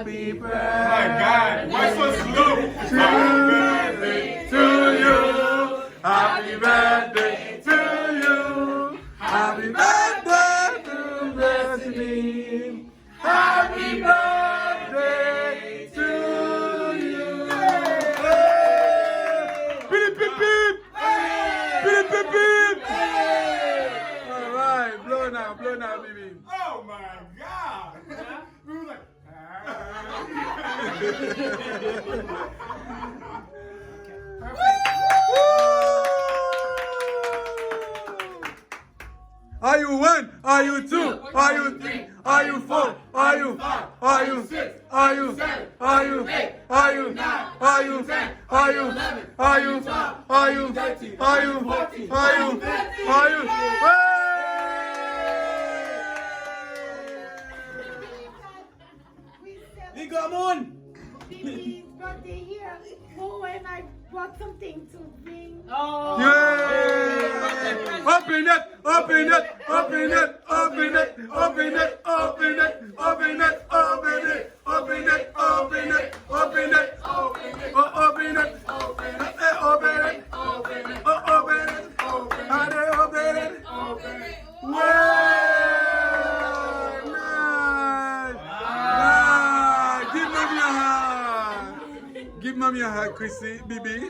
Happy birthday. My God, why so slow? Happy birthday to you. Happy birthday to you. Happy birthday to Blessiny. Happy birthday to you. Beep, beep, beep. Beep, beep, beep. All right, blow now, baby. Oh my God! We were like, Are you one? Are you two? Are you three? Are you four? Are you five? Are you six? Are you seven? Are you eight? Are you nine? Are you 10? Are you 11? Are you 12? Are you 13? Are you 14? Are you 15? Are you? We come on. Baby's birthday here. Oh, and I brought something to bring. Oh. Yay! Open it! Open it! Open it! Open it! Open it! Open it! Open it! Open it! Open it! Open it! Open it! Open it! Open it! Open it! Open it! Open it! Open it! Open it! Open it! Wow! Nice! Nice! Give mommy a hug! Give mommy a hug, Chrissy, baby.